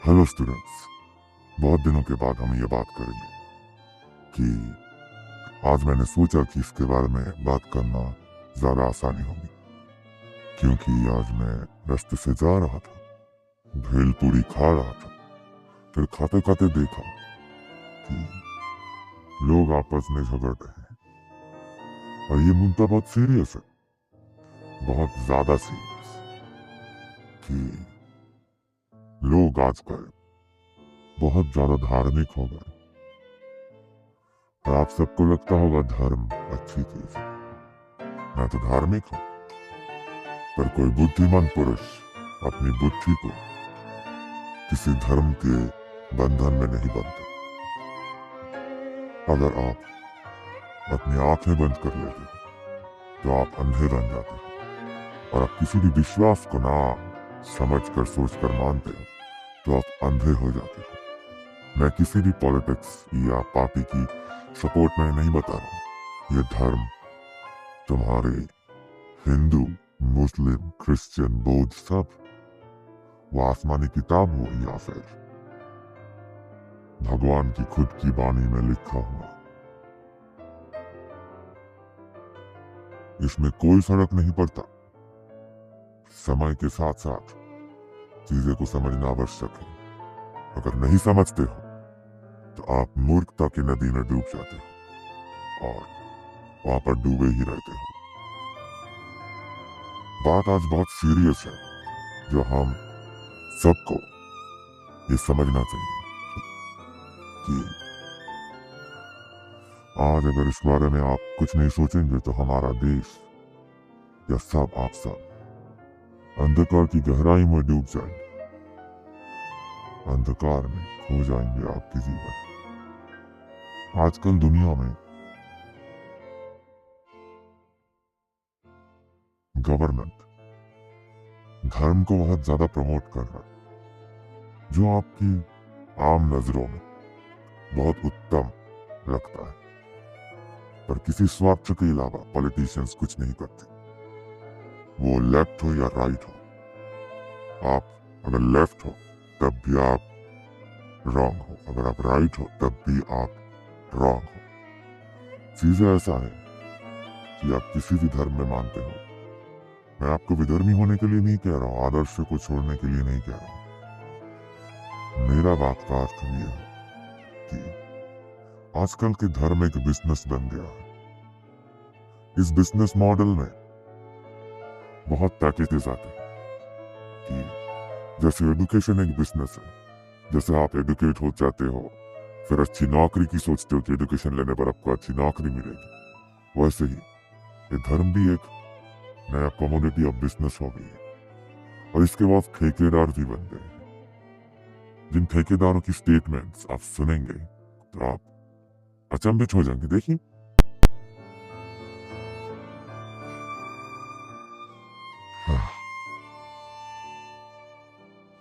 Hello students, बहुत दिनों के बाद हम ये बात करेंगे कि आज मैंने सोचा कि इसके बारे में बात करना ज़्यादा आसानी होगी, क्योंकि आज मैं रास्ते से जा रहा था, भेलपूरी खा रहा था। फिर खाते खाते देखा कि लोग आपस में झगड़ रहे हैं और ये मुद्दा बहुत सीरियस है, बहुत ज़्यादा सीरियस, कि लोग आजकल बहुत ज़्यादा धार्मिक हो गए। और आप सबको लगता होगा धर्म अच्छी चीज है, मैं तो धार्मिक हूं, पर कोई बुद्धिमान पुरुष अपनी बुद्धि को किसी धर्म के बंधन में नहीं बनता। अगर आप अपनी आंखें बंद कर लेते हो तो आप अंधे बन जाते हो, और आप किसी भी विश्वास को ना समझ कर सोच कर मानते हो तो आप अंधे हो जाते हो। मैं किसी भी पॉलिटिक्स या पार्टी की सपोर्ट में नहीं बता रहा हूं। ये धर्म तुम्हारे हिंदू, मुस्लिम, क्रिश्चियन, बौद्ध, सब वो आसमानी किताब हो या फिर भगवान की खुद की वाणी में लिखा हुआ, इसमें कोई फर्क नहीं पड़ता। समय के साथ साथ चीजें को समझना आवश्यक है। अगर नहीं समझते हो तो आप मूर्खता की नदी में डूब जाते हो और वहां पर डूबे ही रहते हो। बात आज बहुत सीरियस है, जो हम सबको ये समझना चाहिए कि आज अगर इस बारे में आप कुछ नहीं सोचेंगे तो हमारा देश या सब आप सब अंधकार की गहराई में डूब जाएंगे, अंधकार में खो जाएंगे आपके जीवन। आजकल दुनिया में गवर्नमेंट धर्म को बहुत ज्यादा प्रमोट कर रहा है, जो आपकी आम नजरों में बहुत उत्तम लगता है, पर किसी स्वार्थ के अलावा पॉलिटिशियंस कुछ नहीं करते। वो लेफ्ट हो या राइट हो, आप अगर लेफ्ट हो तब भी आप रॉन्ग हो, अगर आप राइट हो तब भी आप रॉन्ग हो। चीजें ऐसा है कि आप किसी भी धर्म में मानते हो, मैं आपको विधर्मी होने के लिए नहीं कह रहा हूं, आदर्श को छोड़ने के लिए नहीं कह रहा हूं। मेरा बात का अर्थ ये है कि आजकल के धर्म एक बिजनेस बन गया है। इस बिजनेस मॉडल में बहुत पैकेजेस आते हैं कि जैसे एजुकेशन एक बिजनेस है, जैसे आप एडुकेट हो जाते हो फिर अच्छी नौकरी की सोचते हो कि एजुकेशन लेने पर आपको अच्छी नौकरी मिलेगी, वैसे ही ये धर्म भी एक नया कमोडिटी ऑफ बिजनेस हो गई है। और इसके बाद ठेकेदार भी बन गए हैं। जिन ठेकेदारों की स्टेटमेंट्स आप सुनेंगे तो आप अचंभित हो जाएंगे। देखिए,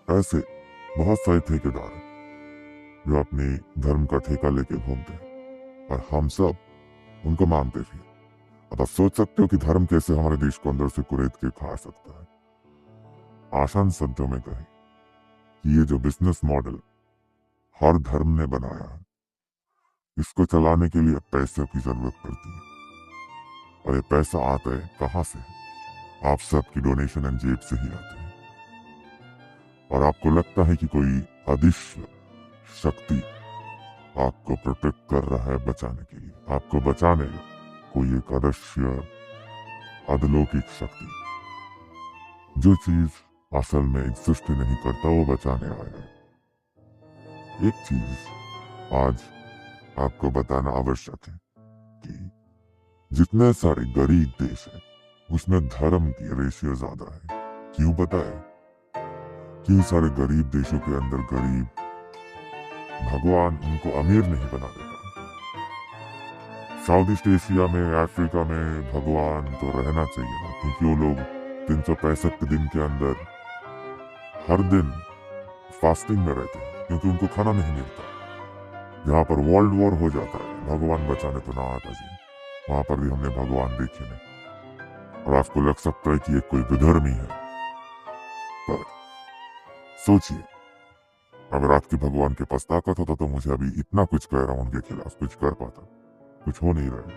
ऐसे बहुत सारे ठेकेदार हैं जो अपने धर्म का ठेका लेके घूमते हैं, और हम सब उनको मानते भी। अब आप सोच सकते हो कि धर्म कैसे हमारे देश को अंदर से कुरेद के खा सकता है। आसान शब्दों में कहें कि ये जो बिजनेस मॉडल हर धर्म ने बनाया है, इसको चलाने के लिए पैसे की जरूरत पड़ती है। और ये पैसा आता है कहाँ से? आप सबकी डोनेशन एंड जेब से ही आता है। और आपको लगता है कि कोई अदृश्य शक्ति आपको प्रोटेक्ट कर रहा है बचाने के लिए, आपको बचाने कोई एक अदृश्य अधलौकिक शक्ति, जो चीज असल में एग्जिस्ट नहीं करता, वो बचाने आया है। एक चीज आज आपको बताना आवश्यक है कि जितने सारे गरीब देश हैं उसमें धर्म की रेशियो ज्यादा है। क्यों पता है? क्यों सारे गरीब देशों के अंदर गरीब भगवान उनको अमीर नहीं बना देता। साउथ ईस्ट एशिया में, अफ्रीका में भगवान तो रहना चाहिए ना, क्योंकि वो लोग 365 दिन के अंदर हर दिन फास्टिंग में रहते हैं, क्योंकि उनको खाना नहीं मिलता। जहाँ पर वर्ल्ड वॉर हो जाता है, भगवान बचाने तो ना आता जी, वहां पर भी हमने भगवान देखे नहीं। और आपको लग सकता है कि ये कोई विधर्मी है, पर सोचिए अगर आपके भगवान के पास ताकत होता तो मुझे अभी इतना कुछ कह रहा हूं उनके खिलाफ, कुछ कर पाता। कुछ हो नहीं रहा है।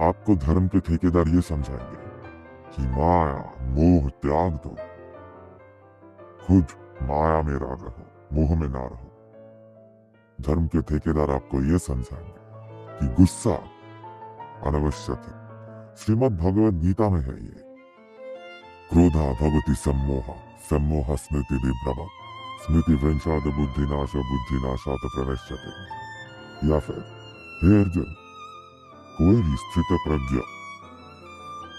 आपको धर्म के ठेकेदार ये समझाएंगे कि माया मोह त्याग दो, खुद माया में राग रहो, मोह में ना रहो। धर्म के ठेकेदार आपको ये समझाएंगे कि गुस्सा अनावश्यक है। श्रीमद् भगवद गीता में है ये, क्रोधा भगवती सम्मोहा, सम्मोह स्मृति विभ्रम, स्मृति भ्रंशाद बुद्धिनाशात प्रणश्यते। या फिर हे अर्जुन, कोई भी स्थित प्रज्ञ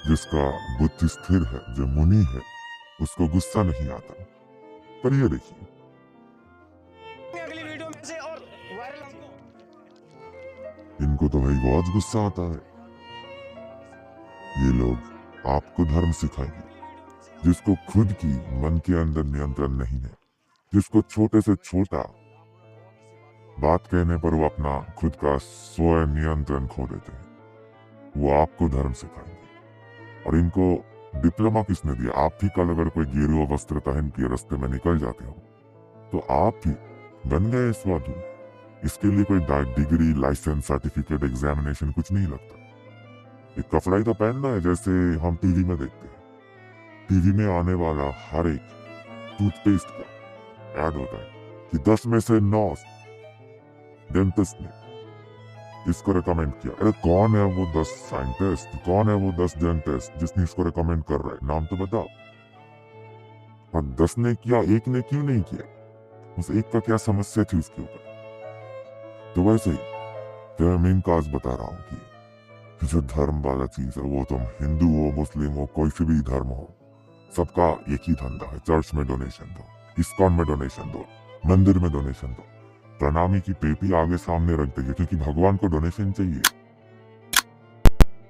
जिसका बुद्धि स्थिर है, जो मुनि है, उसको गुस्सा नहीं आता। पर ये देखिए, अगली वीडियो में से और वायरल हमको इनको तो भाई बहुत गुस्सा आता है। ये लोग आपको धर्म सिखाएंगे जिसको खुद की मन के अंदर नियंत्रण नहीं है, जिसको छोटे से छोटा बात कहने पर वो अपना खुद का स्वयं नियंत्रण खो देते हैं, वो आपको धर्म सिखाएंगे। और इनको डिप्लोमा किसने दिया? आप ही कल अगर कोई गेरुआ वस्त्र पहन के रास्ते में निकल जाते हो तो आप ही बन गए साधु। इसके लिए कोई डिग्री, लाइसेंस, सर्टिफिकेट, एग्जामिनेशन कुछ नहीं लगता। एक कपड़ा ही तो पहनना है, जैसे हम टीवी में देखते हैं। टीवी में आने वाला हर एक टूथपेस्ट का ऐड होता है कि 10 में से 9 डेंटिस्ट ने इसको रिकमेंड किया। अरे कौन है वो 10 साइंटिस्ट, कौन है वो 10 डेंटिस्ट जिसने इसको रिकमेंड कर रहा है? नाम तो बताओ। और 10 ने किया, एक ने क्यों नहीं किया? उस एक का क्या समस्या थी उसके ऊपर? तो वैसे ही तो मैं मेन काज बता रहा हूँ कि जो धर्म वाला चीज है, वो तुम हिंदू हो, मुस्लिम हो, कोई से भी धर्म हो, सबका एक ही धंधा है। चर्च में डोनेशन दो, इस्कॉन में डोनेशन दो, मंदिर में डोनेशन दो। प्रणामी की पेटी आगे सामने रख देंगे क्योंकि भगवान को डोनेशन चाहिए।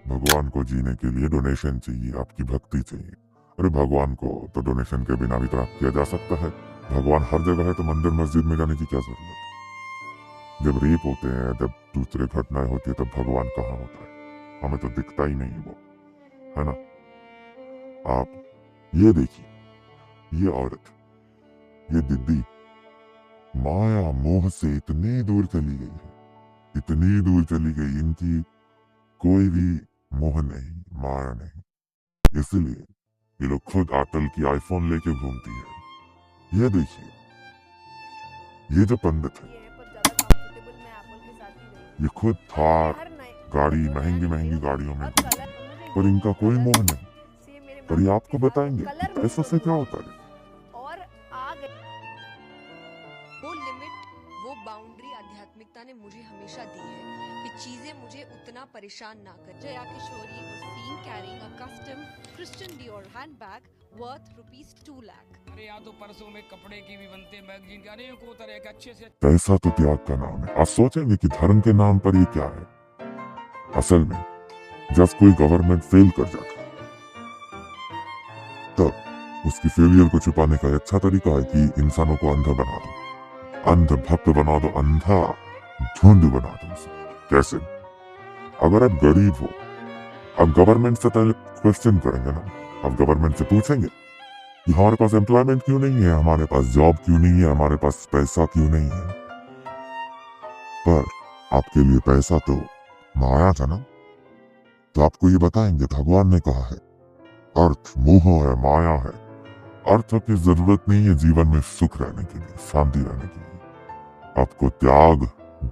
भगवान को जीने के लिए डोनेशन चाहिए, आपकी भक्ति चाहिए। अरे भगवान को तो डोनेशन के बिना भी प्राप्त किया जा सकता है। भगवान हर जगह है तो मंदिर मस्जिद में जाने की क्या जरूरत है? जब रेप होते हैं, जब दूसरे घटनाएं होती है, तब भगवान कहाँ होता है? हमें तो दिखता ही नहीं वो, है ना? आप ये देखिए, ये औरत, ये दीदी माया मोह से इतनी दूर चली गई है, इतनी दूर चली गई, इनकी कोई भी मोह नहीं, माया नहीं। इसलिए ये लोग खुद एप्पल की आईफोन लेके घूमती है। ये देखिए, ये जो पंडित है, ये खुद थार गाड़ी, महंगी महंगी गाड़ियों में घूमती है, पर इनका कोई मोह नहीं। पर ये आपको बताएंगे कि पैसों से क्या होता है। वो लिमिट, वो बाउंड्री आध्यात्मिकता ने मुझे हमेशा दी है कि चीजें मुझे उतना परेशान ना कर। Jaya Kishori was seen carrying a custom Christian Dior handbag worth ₹2 lakh. अरे यहाँ तो परसों में कपड़े की भी बनते हैं, मैगजीन के, अरे को तरह का अच्छे से पैसा तो त्याग का नाम है। आप सोचेंगे कि धर्म के नाम पर ये क्या है? असल में जब कोई गवर्नमेंट फेल कर जाता है, तब उसकी फेलियर को छुपाने का अच्छा तरीका है कि इंसानों को अंधा बना दो, अंध भक्त बना दो, अंधा धुंध बना दो उसे। कैसे? अगर आप गरीब हो, आप गवर्नमेंट से पहले क्वेश्चन करेंगे ना, आप गवर्नमेंट से पूछेंगे कि हमारे पास एम्प्लॉयमेंट क्यों नहीं है, हमारे पास जॉब क्यों नहीं है, हमारे पास पैसा क्यों नहीं है। पर आपके लिए पैसा तो माया था ना, तो आपको ये बताएंगे भगवान ने कहा है अर्थ मोह है, माया है। अर्थ की जरूरत नहीं है जीवन में सुख रहने के लिए, शांति रहने के लिए। आपको त्याग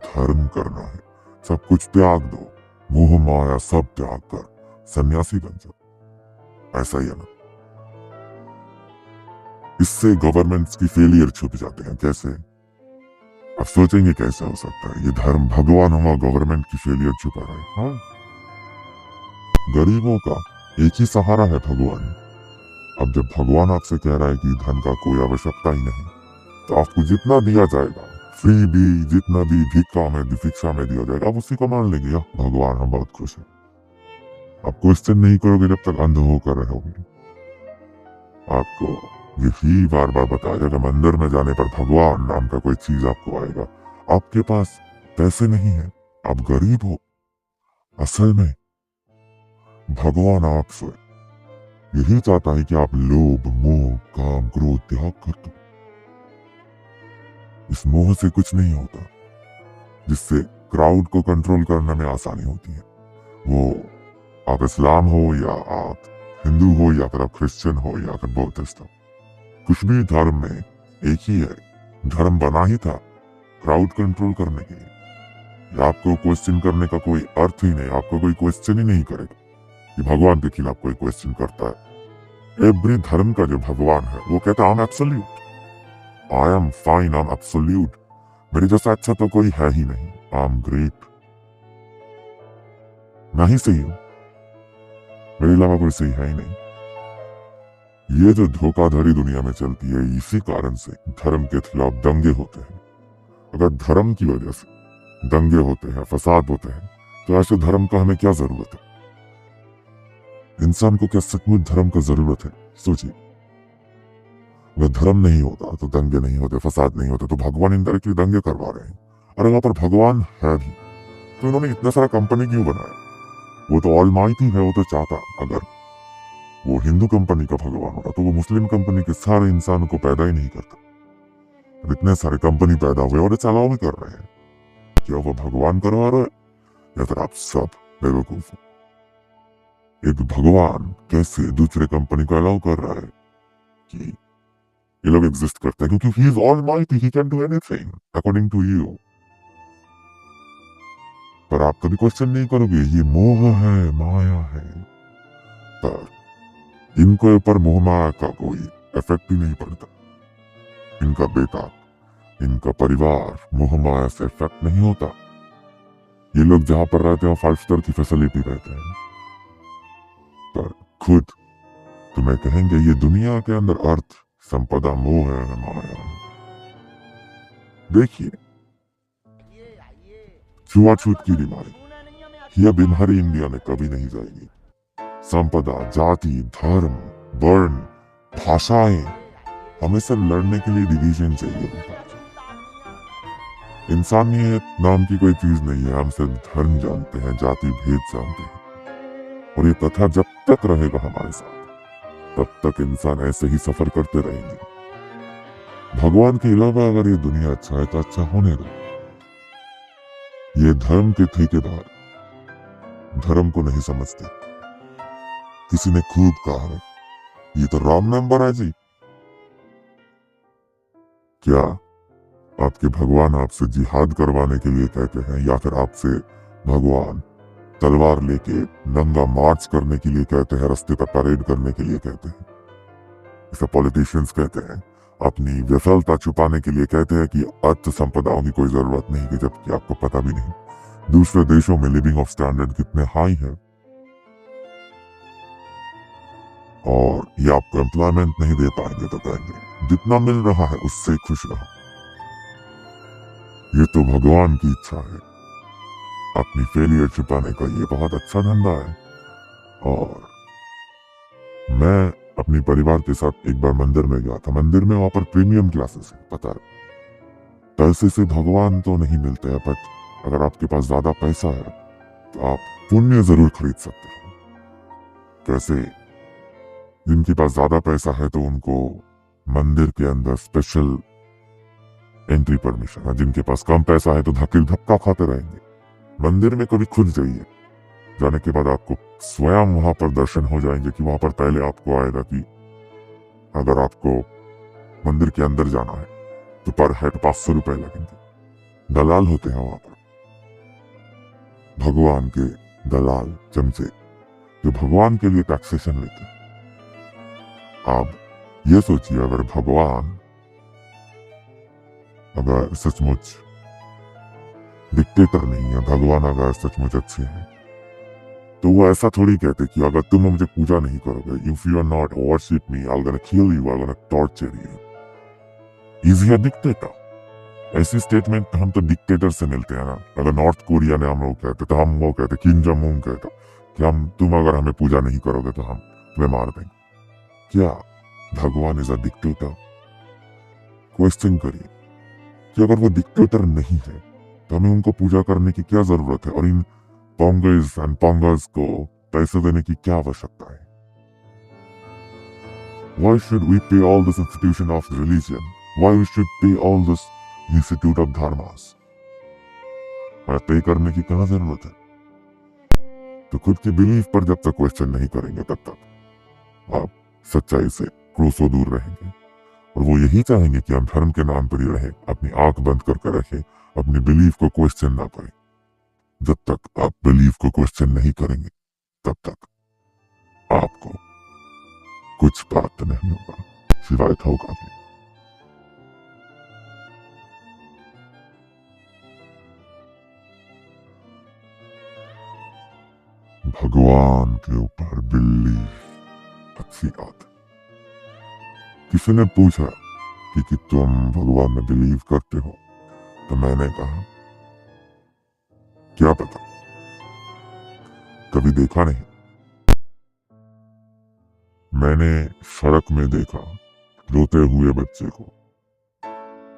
धर्म करना है, सब कुछ त्याग दो, मोह माया सब त्याग कर सन्यासी बन जाओ। ऐसा ही है ना? इससे गवर्नमेंट्स की फेलियर छुप जाते हैं। कैसे? आप सोचेंगे कैसे हो सकता है? ये धर्म भगवान हुआ, गवर्नमेंट की फेलियर छुपा रहा है। हाँ, गरीबों का एक ही सहारा है, भगवान। अब जब भगवान आपसे कह रहा है कि धन का कोई आवश्यकता ही नहीं, तो आपको जितना दिया जाएगा, फ्री भी, जितना भी भिक्षा में दिया जाएगा, आप उसी को मान लेंगे। या भगवान हम बहुत खुश हैं। आप क्वेश्चन नहीं करोगे जब तक अंध होकर रहोगे। आपको यही बार बार बताया जाएगा, मंदिर में जाने पर भगवान नाम का कोई चीज आपको आएगा। आपके पास पैसे नहीं है, आप गरीब हो। असल में भगवान आपसे यही चाहता है कि आप लोभ मोह काम क्रोध त्याग कर दो। इस मोह से कुछ नहीं होता जिससे क्राउड को कंट्रोल करने में आसानी होती है। वो आप इस्लाम हो या आप हिंदू हो या फिर आप क्रिश्चियन हो या फिर बौद्धिस्ट हो, कुछ भी धर्म में एक ही है। धर्म बना ही था क्राउड कंट्रोल करने के लिए। आपको क्वेश्चन करने का कोई अर्थ ही नहीं, आपको कोई क्वेश्चन ही नहीं करेगा कि भगवान के खिलाफ कोई क्वेश्चन करता है। एवरी धर्म का जो भगवान है वो कहता है I am absolute, I am fine, I am absolute, मेरे जैसा अच्छा तो कोई है ही नहीं, आई एम ग्रेट, मैं ही सही हूं, मेरे अलावा कोई सही है ही नहीं। ये जो धोखाधड़ी दुनिया में चलती है, इसी कारण से धर्म के खिलाफ दंगे होते हैं। अगर धर्म की वजह से दंगे होते हैं, फसाद होते हैं, तो ऐसे धर्म का हमें क्या जरूरत है? इंसान को क्या सचमुच धर्म का जरूरत है? सोचिए, अगर धर्म नहीं होता तो दंगे नहीं होते, फसाद नहीं होते, तो भगवान इनडायरेक्टली दंगे करवा रहे हैं। और अगर पर भगवान है भी तो उन्होंने इतना सारा कंपनी क्यों बनाया? वो तो ऑलमाइटी है, वो तो चाहता अगर वो हिंदू कंपनी का भगवान होता तो वो मुस्लिम कंपनी के सारे इंसानों को पैदा ही नहीं करता। अब इतने सारे कंपनी पैदा हुए और चलाओ भी कर रहे हैं। क्या वो भगवान करवा रहा है या फिर आप सब बेवकूफ हो? एक भगवान कैसे दूसरे कंपनी को अलाउ कर रहा है कि ये लोग एग्जिस्ट करते हैं? क्योंकि he is almighty, he can do anything according to you. पर आप कभी क्वेश्चन नहीं करोगे, ये मोह है, माया है। पर इनके ऊपर मोह माया का कोई इफेक्ट ही नहीं पड़ता। इनका बेटा, इनका परिवार मोह माया से इफेक्ट नहीं होता। ये लोग जहां पर रहते हैं 5 स्टार की फैसिलिटी रहते हैं, पर खुद तुम्हें कहेंगे ये दुनिया के अंदर अर्थ, संपदा, मोह है, माया। देखिए, छुआछूत की बीमारी, यह बीमारी इंडिया में कभी नहीं जाएगी। संपदा, जाति, धर्म, वर्ण, भाषाएं, हमेशा लड़ने के लिए डिवीजन चाहिए होता है। इंसानियत नाम की कोई चीज नहीं है। हम सिर्फ धर्म जानते हैं, जाति भेद जानते हैं, और ये तथा जब तक रहेगा हमारे साथ, तब तक इंसान ऐसे ही सफर करते रहेंगे। भगवान के अलावा अगर ये दुनिया अच्छा है तो अच्छा होने दो। ये धर्म के ठेकेदार धर्म को नहीं समझते। किसी ने खूब कहा है, ये तो रॉन्ग नंबर है जी। क्या आपके भगवान आपसे जिहाद करवाने के लिए कहते हैं, या फिर आपसे भगवान तलवार लेके नंगा मार्च करने के लिए कहते हैं, रास्ते पर परेड करने के लिए कहते हैं? ऐसा पॉलिटिशियंस कहते हैं। अपनी विफलता छुपाने के लिए कहते हैं कि अर्थ संपदाओं की कोई जरूरत नहीं, कि जबकि आपको पता भी नहीं दूसरे देशों में लिविंग ऑफ स्टैंडर्ड कितने हाई है, और ये आपको एम्प्लॉयमेंट नहीं दे पाएंगे तो कहेंगे जितना मिल रहा है उससे खुश रहो। ये तो भगवान की इच्छा है। अपनी फेलियर छुपाने का ये बहुत अच्छा धंधा है। और मैं अपने परिवार के साथ एक बार मंदिर में गया था। मंदिर में वहां पर प्रीमियम क्लासेस है, पता है। पैसे से भगवान तो नहीं मिलते हैं, बट अगर आपके पास ज्यादा पैसा है तो आप पुण्य जरूर खरीद सकते हो। कैसे? जिनके पास ज्यादा पैसा है तो उनको मंदिर के अंदर स्पेशल एंट्री परमिशन है। जिनके पास कम पैसा है तो धक्का खाते रहेंगे। मंदिर में कभी खुद जाइए, जाने के बाद आपको स्वयं वहां पर दर्शन हो जाएंगे कि वहां पर पहले आपको आएगा कि अगर आपको मंदिर के अंदर जाना है तो पर हेड 500 रुपए लगेंगे। दलाल होते हैं वहां पर, भगवान के दलाल, चमचे, जो भगवान के लिए टैक्सेशन लेते हैं। आप ये सोचिए, अगर भगवान अगर सचमुच डिक्टेटर नहीं है, भगवान अगर सचमुच अच्छे हैं, तो वो ऐसा थोड़ी कहते कि अगर तुम मुझे पूजा नहीं करोगे, if you are not worship me, I am gonna kill you, I am gonna torture you. Is he a dictator? ऐसी स्टेटमेंट हम तो डिक्टेटर से मिलते हैं ना। अगर नॉर्थ कोरिया ने हम लोग कहते तो हम वो कहते, किम जोंग उन कहता कि तुम अगर हमें पूजा नहीं करोगे तो हम तुम्हें मार देंगे। क्या भगवान इज अ डिक्टेटर? क्वेश्चन करिए कि अगर वो डिक्टेटर नहीं है तो हमें उनको पूजा करने की क्या जरूरत है, और इन पोंगर्स एंड पोंगर्स को पैसे देने की क्या आवश्यकता है? Why should we pay all this institution of religion? Why we should pay all this institute of धर्मास। और तय करने की कहाँ जरूरत है? तो खुद की बिलीफ पर जब तक क्वेश्चन नहीं करेंगे तब तक आप सच्चाई से क्रोसों दूर रहेंगे। और वो यही चाहेंगे कि हम धर्म के नाम पर ही रहे, अपनी आंख बंद करके रखें, अपनी बिलीफ को क्वेश्चन ना करें। जब तक आप बिलीफ को क्वेश्चन नहीं करेंगे तब तक आपको कुछ प्राप्त नहीं होगा, सिवाय धोखा के। भगवान के ऊपर बिलीफ अच्छी बात है। किसी ने पूछा कि तुम भगवान में बिलीव करते हो? तो मैंने कहा क्या पता, कभी देखा नहीं। मैंने सड़क में देखा रोते हुए बच्चे को,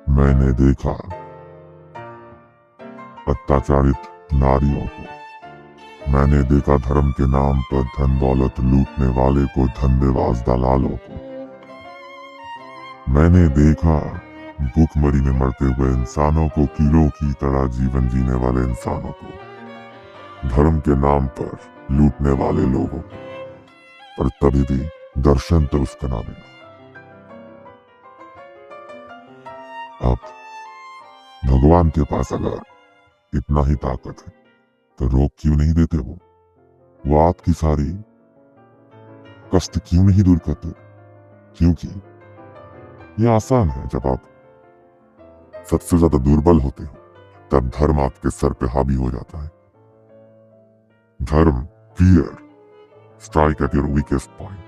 मैंने देखा अत्याचारित नारियों को, मैंने देखा धर्म के नाम पर धन दौलत लूटने वाले को, धंधेबाज दलालों को, मैंने देखा भूखमरी में मरते हुए इंसानों को, कीड़ों की तरह जीवन जीने वाले इंसानों को, धर्म के नाम पर लूटने वाले लोगों को। पर तभी भी दर्शन तो उसका ना मिला। अब भगवान के पास अगर इतना ही ताकत है तो रोक क्यों नहीं देते? वो आपकी सारी कष्ट क्यों नहीं दूर करते? क्योंकि ये आसान है। जब आप सबसे ज्यादा दुर्बल होते हो तब धर्म आपके सर पे हावी हो जाता है। धर्म, fear, strike at your weakest point.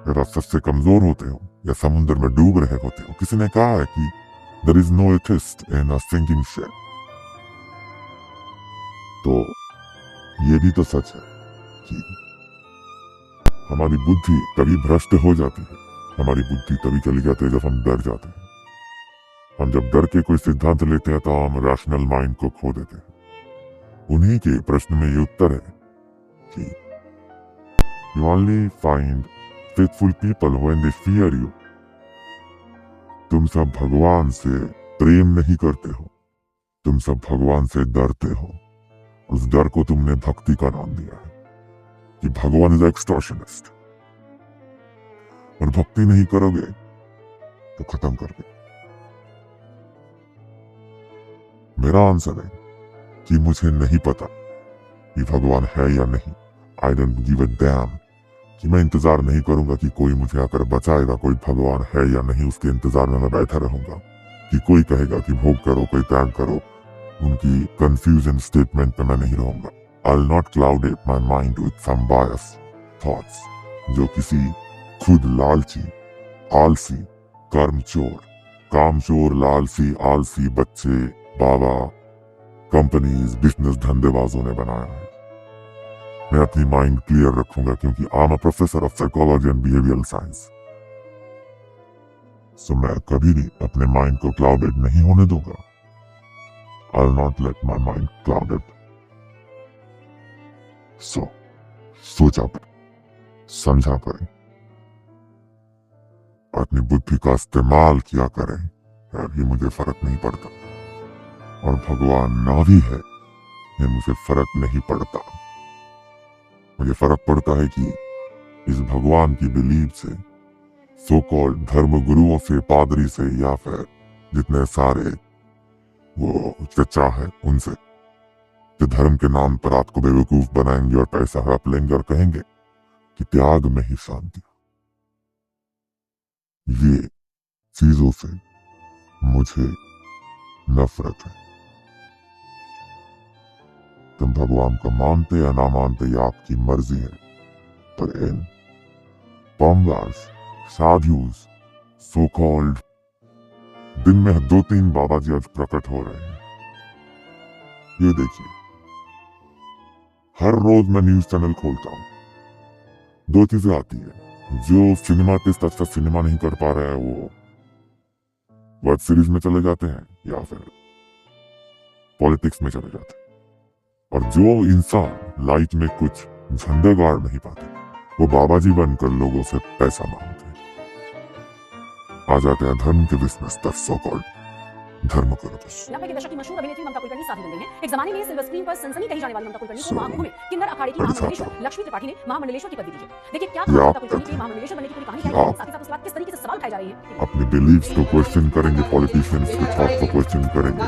जब आप सबसे कमजोर होते हो या समुद्र में डूब रहे होते हो, किसी ने कहा है कि there is no atheist in a sinking ship. तो ये भी तो सच है कि हमारी बुद्धि तभी भ्रष्ट हो जाती है, हमारी बुद्धि तभी चली जाती है जब हम डर जाते हैं। हम जब डर के कोई सिद्धांत लेते हैं तो हम रैशनल माइंड को खो देते हैं। उन्हीं के प्रश्न में ये उत्तर है कि you only find faithful people when they fear you. तुम सब भगवान से प्रेम नहीं करते हो, तुम सब भगवान से डरते हो। उस डर को तुमने भक्ति का नाम दिया है कि भगवान इज एक्सटॉर्शनिस्ट। और भक्ति नहीं करोगे तो खत्म कर दे। मेरा आंसर है कि मुझे नहीं पता कि भगवान है या नहीं। I don't give a dam. कि मैं इंतजार नहीं करूंगा कि कोई मुझे आकर बचाएगा, कोई भगवान है या नहीं उसके इंतजार में मैं बैठा रहूंगा कि कोई कहेगा कि भोग करो, कोई त्याग करो। उनकी कंफ्यूजन स्टेटमेंट में मैं नहीं रहूंगा। I will not cloud my mind with some bias thoughts जो किसी खुद लालची, आलसी, कर्मचोर, कामचोर, लालसी, आलसी बच्चे, बाबा, कंपनीज, बिजनेस धंधेबाजों ने बनाया है। मैं अपनी माइंड क्लियर रखूंगा क्योंकि I am a professor of psychology and behavioural science. So मैं कभी भी अपने माइंड को क्लाउडेड नहीं होने दूंगा। I will not let my mind clouded. So सोचा करें, समझा करें, अपनी बुद्धि का इस्तेमाल किया करें। अभी मुझे फर्क नहीं पड़ता और भगवान ना भी है ये मुझे फर्क नहीं पड़ता। मुझे फर्क पड़ता है कि इस भगवान की बिलीव से, सो कॉल्ड धर्म गुरुओं से, पादरी से, या फिर जितने सारे वो चचा है उनसे, जो धर्म के नाम पर आपको बेवकूफ बनाएंगे और पैसा हड़प लेंगे और कहेंगे कि त्याग में ही शांति। ये चीजों से मुझे नफरत है। तुम भगवान को मानते या ना मानते ये आपकी मर्जी है, पर इन पंगास, साधुस, सो कॉल्ड दिन में 2-3 बाबा जी आज प्रकट हो रहे हैं। ये देखिए, हर रोज मैं न्यूज चैनल खोलता हूं, 2 चीजें आती है। जो सिनेमा आर्टिस्ट अच्छा सिनेमा नहीं कर पा रहे हैं वो वेब सीरीज में चले जाते हैं या फिर पॉलिटिक्स में चले जाते हैं। और जो इंसान लाइफ में कुछ झंडे गाड़ नहीं पाते वो बाबाजी बनकर लोगों से पैसा मांगते हैं। आ जाते हैं धर्म के बिजनेस, सो कॉल्ड धर्म करो बस। 90 के दशक की मशहूर अभिनेत्री ममता कुलकर्णी साथी बन गई हैं। एक जमाने में सिल्वर स्क्रीन पर सनसनी कही जाने वाली ममता कुलकर्णी को महाकुंभ में किन्नर अखाड़े की महामंडलेश्वर लक्ष्मी त्रिपाठी ने महामंडलेश्वर की पदवी दी है। देखिए क्या ममता कुलकर्णी के महामंडलेश्वर बनने की पूरी कहानी क्या है, साथ ही साथ उसके बाद किस तरीके से सवाल उठाए जा रहे हैं। अपने बिलीव्स को क्वेश्चन करेंगे, पॉलिटिशियंस की थॉट को क्वेश्चन करेंगे।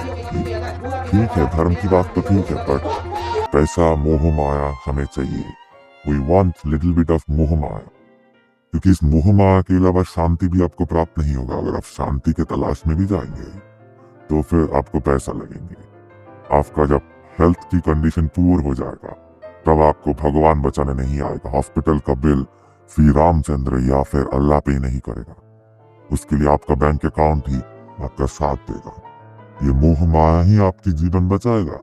ठीक है, धर्म की बात तो ठीक है, बट पैसा मोह माया हमें चाहिए। We want little bit of मोह माया, क्योंकि इस मोह माया के अलावा शांति भी आपको प्राप्त नहीं होगा। अगर आप शांति के तलाश में भी जाएंगे तो फिर आपको पैसा लगेंगे। आपका जब हेल्थ की कंडीशन पूर हो जाएगा तब आपको भगवान बचाने नहीं आएगा। हॉस्पिटल का बिल श्री रामचंद्र या फिर अल्लाह पे नहीं करेगा, उसके लिए आपका बैंक अकाउंट ही आपका साथ देगा। ये मोह माया ही आपकी जीवन बचाएगा।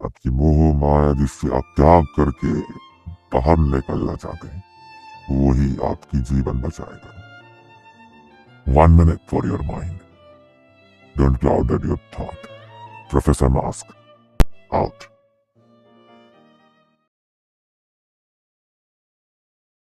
आपकी मोह माया जिससे आप त्याग करके बाहर निकलना चाहते हैं, वही आपकी जीवन बचाएगा। 1 minute for your mind. Don't cloud your thought. Professor Mask out.